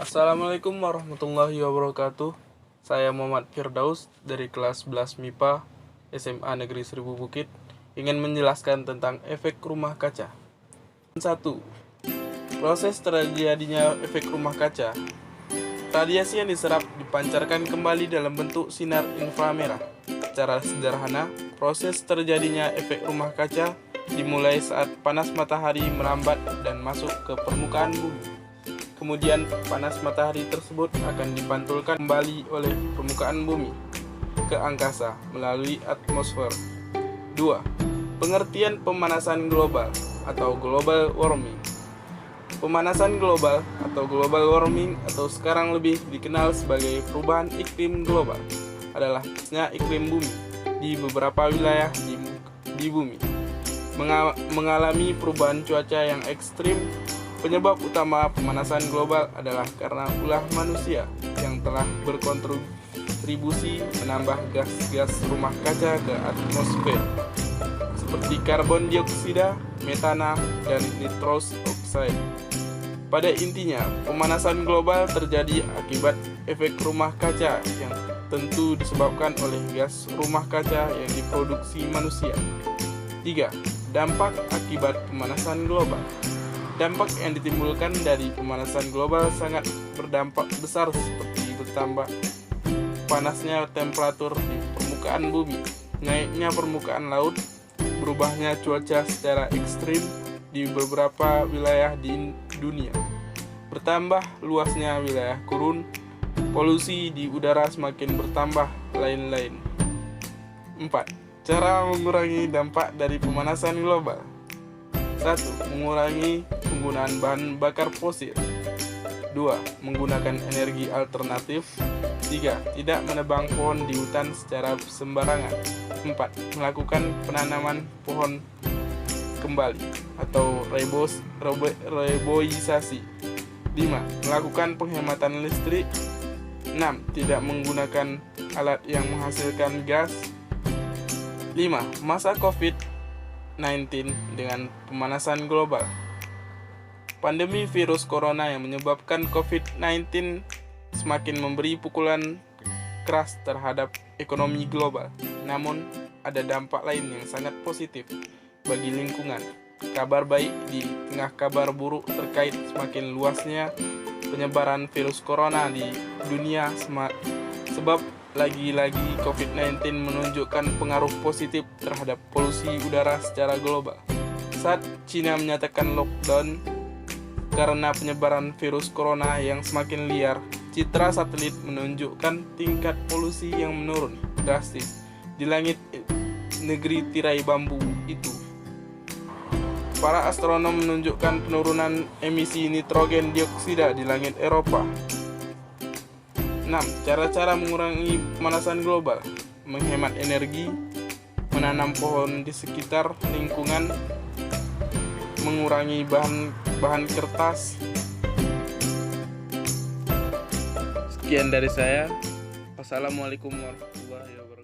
Assalamualaikum warahmatullahi wabarakatuh. Saya Muhammad Firdaus dari kelas 11 MIPA SMA Negeri Seribu Bukit ingin menjelaskan tentang efek rumah kaca. 1. Proses terjadinya efek rumah kaca. Radiasi yang diserap dipancarkan kembali dalam bentuk sinar inframerah. Secara sederhana, proses terjadinya efek rumah kaca dimulai saat panas matahari merambat dan masuk ke permukaan bumi. Kemudian panas matahari tersebut akan dipantulkan kembali oleh permukaan bumi ke angkasa melalui atmosfer. 2. Pengertian pemanasan global atau global warming. Pemanasan global atau global warming atau sekarang lebih dikenal sebagai perubahan iklim global adalah panasnya iklim bumi di beberapa wilayah di bumi mengalami perubahan cuaca yang ekstrim. Penyebab utama pemanasan global adalah karena ulah manusia yang telah berkontribusi menambah gas-gas rumah kaca ke atmosfer seperti karbon dioksida, metana, dan nitrous oxide. Pada intinya, pemanasan global terjadi akibat efek rumah kaca yang tentu disebabkan oleh gas rumah kaca yang diproduksi manusia. 3. Dampak akibat pemanasan global. Dampak yang ditimbulkan dari pemanasan global sangat berdampak besar seperti bertambah panasnya temperatur di permukaan bumi, naiknya permukaan laut, berubahnya cuaca secara ekstrim di beberapa wilayah di dunia, bertambah luasnya wilayah gurun, polusi di udara semakin bertambah, lain-lain. 4. Cara mengurangi dampak dari pemanasan global. 1. Mengurangi penggunaan bahan bakar fosil. 2. Menggunakan energi alternatif. 3. Tidak menebang pohon di hutan secara sembarangan. 4. Melakukan penanaman pohon kembali atau reboisasi. 5. Melakukan penghematan listrik. 6. Tidak menggunakan alat yang menghasilkan gas. 5. Masa COVID-19 dengan pemanasan global. Pandemi virus corona yang menyebabkan COVID-19 semakin memberi pukulan keras terhadap ekonomi global. Namun, ada dampak lain yang sangat positif bagi lingkungan. Kabar baik di tengah kabar buruk terkait semakin luasnya penyebaran virus corona di dunia sebab lagi-lagi COVID-19 menunjukkan pengaruh positif terhadap polusi udara secara global. Saat Cina menyatakan lockdown karena penyebaran virus corona yang semakin liar, citra satelit menunjukkan tingkat polusi yang menurun drastis di langit negeri tirai bambu itu. Para astronom menunjukkan penurunan emisi nitrogen dioksida di langit Eropa. 6. Cara-cara mengurangi pemanasan global. Menghemat energi, menanam pohon di sekitar lingkungan, mengurangi bahan kertas. Sekian dari saya. Wassalamualaikum warahmatullahi wabarakatuh.